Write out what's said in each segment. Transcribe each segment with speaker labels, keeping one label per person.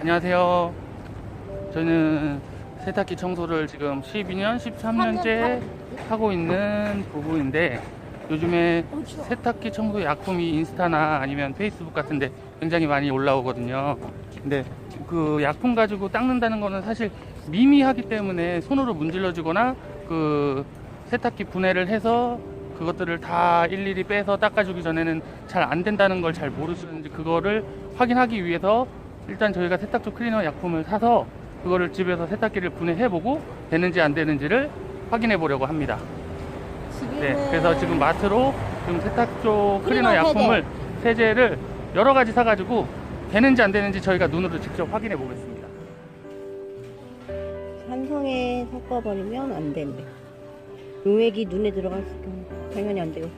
Speaker 1: 안녕하세요. 저는 세탁기 청소를 지금 12년, 13년째 하고 있는 부부인데 요즘에 세탁기 청소 약품이 인스타나 아니면 페이스북 같은데 굉장히 많이 올라오거든요. 근데 그 약품 가지고 닦는다는 거는 사실 미미하기 때문에 손으로 문질러주거나 그 세탁기 분해를 해서 그것들을 다 일일이 빼서 닦아주기 전에는 잘 안 된다는 걸 잘 모르시는지 그거를 확인하기 위해서 일단 저희가 세탁조 클리너 약품을 사서 그거를 집에서 세탁기를 분해해보고 되는지 안 되는지를 확인해 보려고 합니다. 네, 그래서 지금 마트로 지금 세탁조 클리너 약품을 세제를 여러 가지 사가지고 되는지 안 되는지 저희가 눈으로 직접 확인해 보겠습니다.
Speaker 2: 산성에 섞어버리면 안 된대. 용액이 눈에 들어갔을 경우 당연히 안 되고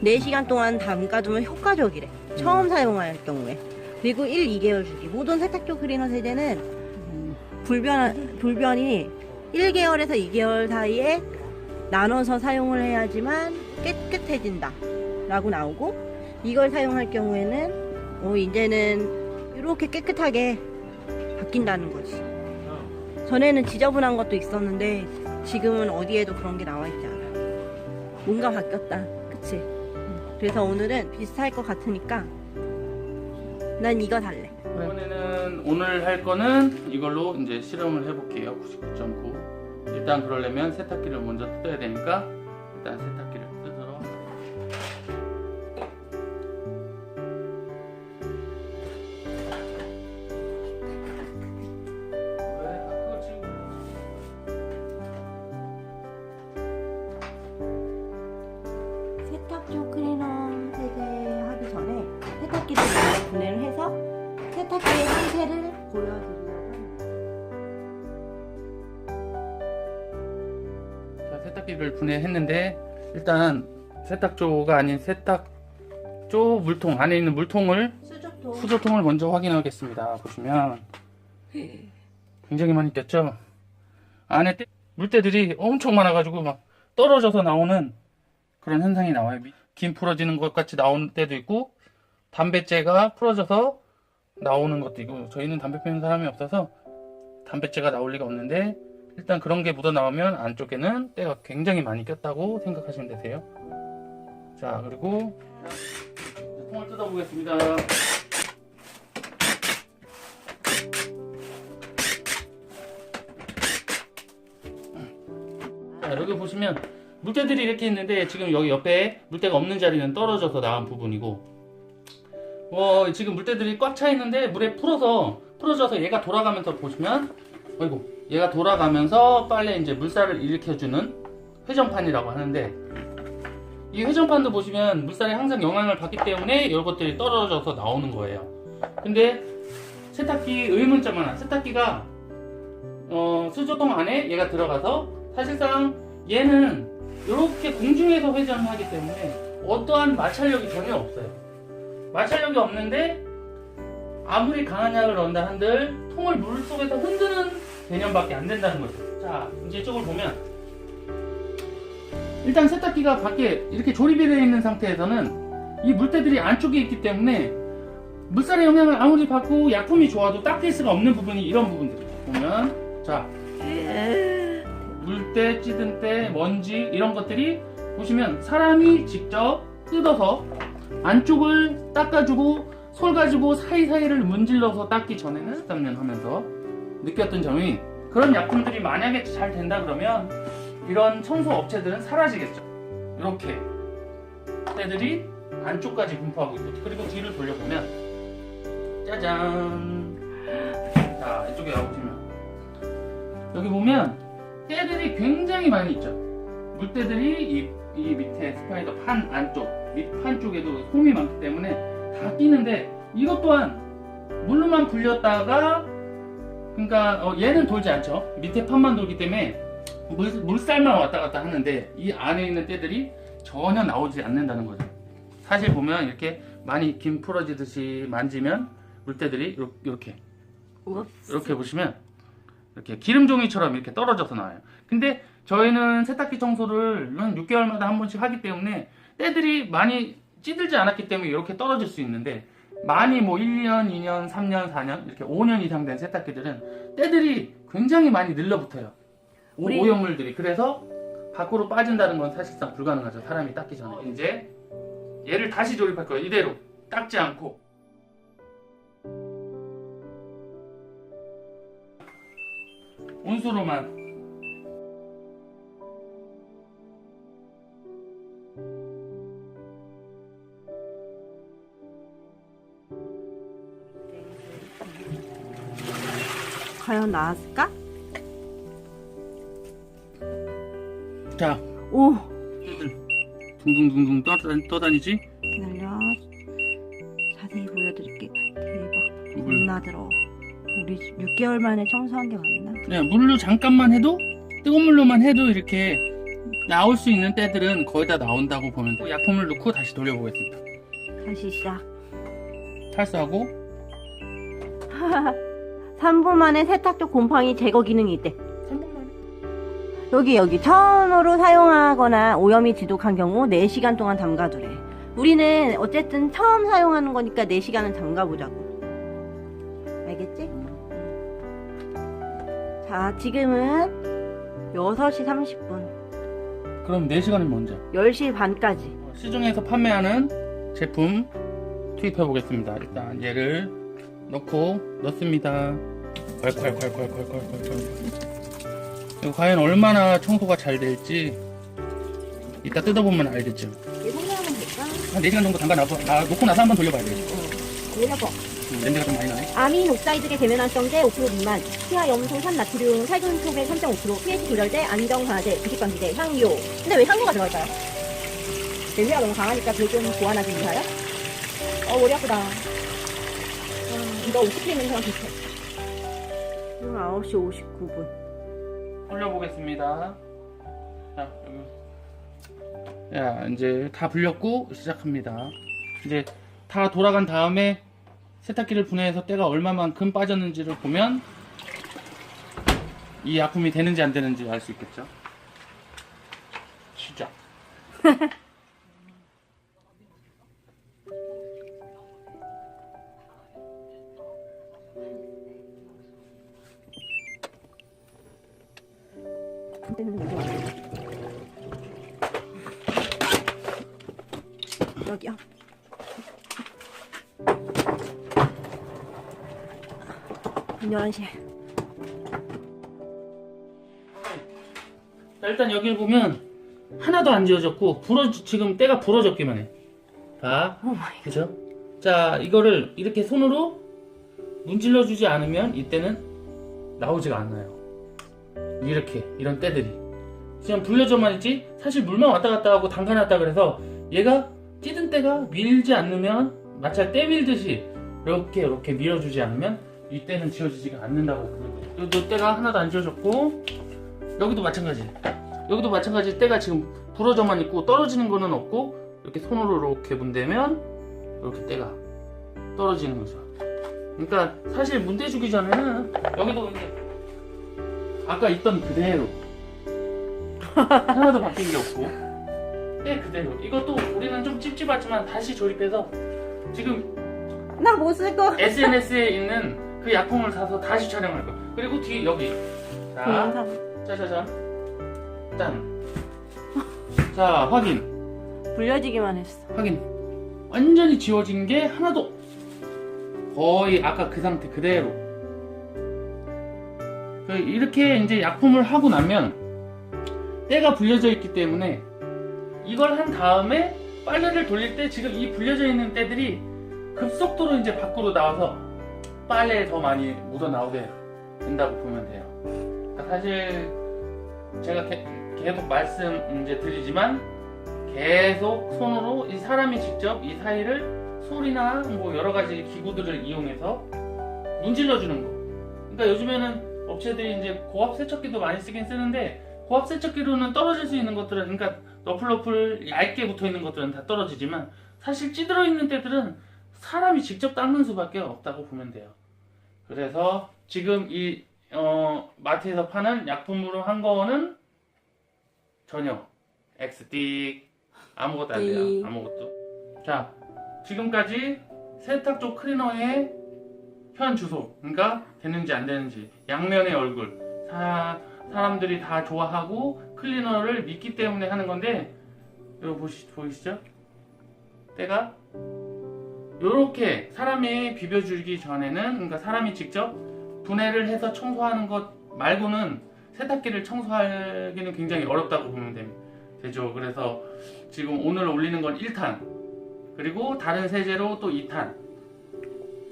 Speaker 2: 4시간 동안 담가두면 효과적이래. 처음 사용할 경우에. 그리고 1, 2개월 주기. 모든 세탁조 클리너 세제는 불변이 1개월에서 2개월 사이에 나눠서 사용을 해야지만 깨끗해진다 라고 나오고, 이걸 사용할 경우에는 이제는 이렇게 깨끗하게 바뀐다는 거지. 전에는 지저분한 것도 있었는데 지금은 어디에도 그런 게 나와 있지 않아. 뭔가 바뀌었다, 그치? 그래서 오늘은 비슷할 것 같으니까 난 이거 달래.
Speaker 1: 이번에는 오늘 할 거는 이걸로 이제 실험을 해볼게요. 99.9. 일단 그러려면 세탁기를 먼저 뜯어야 되니까 일단 세탁기를 뜯으러.
Speaker 2: 세탁조 클리너 세제 하기 전에 세탁기를 먼저 분해를 해서 세탁기의 상태를 보여드리려고 합니다.
Speaker 1: 자, 세탁기를 분해했는데 일단 세탁조가 아닌 세탁조 물통 안에 있는 물통을 수조통을 먼저 확인하겠습니다. 보시면 굉장히 많이 꼈죠. 안에 물때들이 엄청 많아가지고 막 떨어져서 나오는 그런 현상이 나와요. 김 풀어지는 것 같이 나오는 때도 있고 담뱃재가 풀어져서 나오는 것도 있고, 저희는 담배 피우는 사람이 없어서 담뱃재가 나올 리가 없는데 일단 그런 게 묻어 나오면 안쪽에는 때가 굉장히 많이 꼈다고 생각하시면 되세요. 자, 그리고 통을 뜯어 보겠습니다. 자, 여기 보시면 물때들이 이렇게 있는데 지금 여기 옆에 물때가 없는 자리는 떨어져서 나온 부분이고, 지금 물때들이 꽉 차 있는데 물에 풀어져서 얘가 돌아가면서 보시면, 얘가 돌아가면서 빨래 이제 물살을 일으켜주는 회전판이라고 하는데, 이 회전판도 보시면 물살에 항상 영향을 받기 때문에 이런 것들이 떨어져서 나오는 거예요. 근데 세탁기 의문점 하나, 세탁기가 수조통 안에 얘가 들어가서 사실상 얘는 이렇게 공중에서 회전을 하기 때문에 어떠한 마찰력이 전혀 없어요. 마찰력이 없는데 아무리 강한 약을 넣는다 한들 통을 물속에서 흔드는 개념밖에 안 된다는 거죠. 자, 이제 이쪽을 보면 일단 세탁기가 밖에 이렇게 조립이 되어 있는 상태에서는 이 물때들이 안쪽에 있기 때문에 물살의 영향을 아무리 받고 약품이 좋아도 닦일 수가 없는 부분이 이런 부분들 보면, 자, 물때, 찌든 때, 먼지 이런 것들이 보시면 사람이 직접 뜯어서 안쪽을 닦아주고 솔 가지고 사이사이를 문질러서 닦기 전에는 13년 하면서 느꼈던 점이, 그런 약품들이 만약에 잘 된다 그러면 이런 청소 업체들은 사라지겠죠. 이렇게 때들이 안쪽까지 분포하고 있고, 그리고 뒤를 돌려보면 짜잔. 자, 이쪽에 와보시면 여기 보면 때들이 굉장히 많이 있죠. 물때들이 이 밑에 스파이더 판 안쪽, 밑판 쪽에도 솜이 많기 때문에 다 끼는데, 이것 또한 물로만 불렸다가, 그러니까 얘는 돌지 않죠. 밑에 판만 돌기 때문에 물살만 왔다 갔다 하는데 이 안에 있는 때들이 전혀 나오지 않는다는 거죠. 사실 보면 이렇게 많이 김 풀어지듯이 만지면 물때들이 이렇게 보시면 이렇게 기름종이처럼 이렇게 떨어져서 나와요. 근데 저희는 세탁기 청소를 한 6개월마다 한 번씩 하기 때문에 때들이 많이 찌들지 않았기 때문에 이렇게 떨어질 수 있는데, 많이 뭐 1년, 2년, 3년, 4년 이렇게 5년 이상 된 세탁기들은 때들이 굉장히 많이 늘러붙어요. 오염물들이. 그래서 밖으로 빠진다는 건 사실상 불가능하죠. 사람이 닦기 전에. 이제 얘를 다시 조립할 거예요. 이대로 닦지 않고. 온수로만.
Speaker 2: 과연 나왔을까?
Speaker 1: 자,
Speaker 2: 오!
Speaker 1: 둥둥둥둥 떠다니지?
Speaker 2: 기다려. 자세히 보여드릴게. 대박.
Speaker 1: 물.
Speaker 2: 겁나 들어. 우리 6개월 만에 청소한 게 맞나?
Speaker 1: 그냥 물로 잠깐만 해도, 뜨거운 물로만 해도 이렇게 나올 수 있는 때들은 거의 다 나온다고 보면 돼요. 약품을 넣고 다시 돌려보겠습니다.
Speaker 2: 다시 시작.
Speaker 1: 탈수하고.
Speaker 2: 3분 만에 세탁조 곰팡이 제거 기능이 있대.
Speaker 1: 3분 만에.
Speaker 2: 여기 처음으로 사용하거나 오염이 지독한 경우 4시간 동안 담가두래. 우리는 어쨌든 처음 사용하는 거니까 4시간은 담가보자고. 알겠지? 자, 지금은 6시 30분.
Speaker 1: 그럼 4시간은 먼저.
Speaker 2: 10시 반까지.
Speaker 1: 시중에서 판매하는 제품 투입해 보겠습니다. 일단 얘를 넣습니다. 콸콸콸콸콸콸콸. 이거 과연 얼마나 청소가 잘 될지 이따 뜯어보면 알겠죠.
Speaker 2: 얘 성능은 될까?
Speaker 1: 한 4시간 정도 담가놔서 놓고 나서 한번 돌려봐야 돼요.
Speaker 2: 돌려봐.
Speaker 1: 냄새가 좀 많이 나네.
Speaker 2: 아민 옥사이드계 계면활성제 5% 미만, 치아 염소 산나트륨 살균 소백 3.5%, pH 조절제, 안정화제, 부식방지제, 향유. 근데 왜 향유가 들어갈까요? 냄새가 너무 강하니까 그걸 좀 보완하기 위하여? 머리 아프다. 이거 50크림 냄새랑 비슷해. 지금 9시 59분.
Speaker 1: 돌려보겠습니다. 자, 여기. 야, 이제 다 불렸고 시작합니다. 이제 다 돌아간 다음에 세탁기를 분해해서 때가 얼마만큼 빠졌는지를 보면 이 약품이 되는지 안 되는지 알 수 있겠죠. 시작.
Speaker 2: 여기요. 문 11시.
Speaker 1: 자, 일단 여기를 보면 하나도 안 지워졌고 지금 때가 부러졌기만 해. 봐.
Speaker 2: 오 마이
Speaker 1: 그죠? 자, 이거를 이렇게 손으로 문질러 주지 않으면 이때는 나오지가 않아요. 이렇게 이런 때들이 그냥 불려져만 있지 사실 물만 왔다 갔다 하고 담가놨다 그래서 얘가 찌든 때가 밀지 않으면 마찰 때 밀듯이 이렇게 밀어주지 않으면 이 때는 지워지지가 않는다고 그러거든요. 여기도 때가 하나도 안 지워졌고 여기도 마찬가지 때가 지금 부러져만 있고 떨어지는 거는 없고 이렇게 손으로 이렇게 문대면 이렇게 때가 떨어지는 거죠. 그러니까 사실 문대 주기 전에는 여기도 이제 아까 있던 그대로 하나도 바뀐 게 없고 때 그대로 이것도 우리는 좀 찝찝하지만 다시 조립해서 지금
Speaker 2: 나 못 쓸 거.
Speaker 1: SNS에 있는 그 약품을 사서 다시 촬영할 거야. 그리고 뒤 여기 자 짜자잔 짠. 자 확인
Speaker 2: 불려지기만 했어.
Speaker 1: 확인 완전히 지워진 게 하나도 거의 아까 그 상태 그대로. 이렇게 이제 약품을 하고 나면 때가 불려져 있기 때문에 이걸 한 다음에 빨래를 돌릴 때 지금 이 불려져 있는 때들이 급속도로 이제 밖으로 나와서 빨래에 더 많이 묻어 나오게 된다고 보면 돼요. 그러니까 사실 제가 계속 말씀 이제 드리지만 계속 손으로 이 사람이 직접 이 사이를 솔이나 뭐 여러 가지 기구들을 이용해서 문질러 주는 거. 그러니까 요즘에는 업체들이 이제 고압 세척기도 많이 쓰긴 쓰는데 고압 세척기로는 떨어질 수 있는 것들은 그러니까 너플 얇게 붙어 있는 것들은 다 떨어지지만 사실 찌들어 있는 때들은 사람이 직접 닦는 수밖에 없다고 보면 돼요. 그래서 지금 이 마트에서 파는 약품으로 한 거는 전혀 엑스틱 아무것도 안 돼요. 아무것도. 자 지금까지 세탁조 클리너의 현 주소, 그러니까 되는지 안 되는지, 양면의 얼굴, 사람들이 다 좋아하고 클리너를 믿기 때문에 하는 건데, 이거 보이시죠? 때가 요렇게 사람이 비벼주기 전에는, 그러니까 사람이 직접 분해를 해서 청소하는 것 말고는 세탁기를 청소하기는 굉장히 어렵다고 보면 되죠. 그래서 지금 오늘 올리는 건 1탄, 그리고 다른 세제로 또 2탄,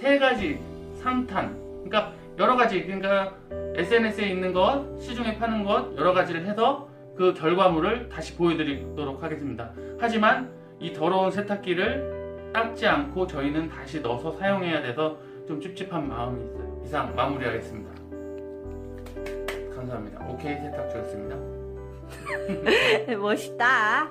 Speaker 1: 3가지, 3탄, 그러니까 여러 가지, 그러니까 SNS에 있는 것, 시중에 파는 것 여러 가지를 해서 그 결과물을 다시 보여드리도록 하겠습니다. 하지만 이 더러운 세탁기를 닦지 않고 저희는 다시 넣어서 사용해야 돼서 좀 찝찝한 마음이 있어요. 이상 마무리하겠습니다. 감사합니다. 오케이 세탁조였습니다.
Speaker 2: 멋있다.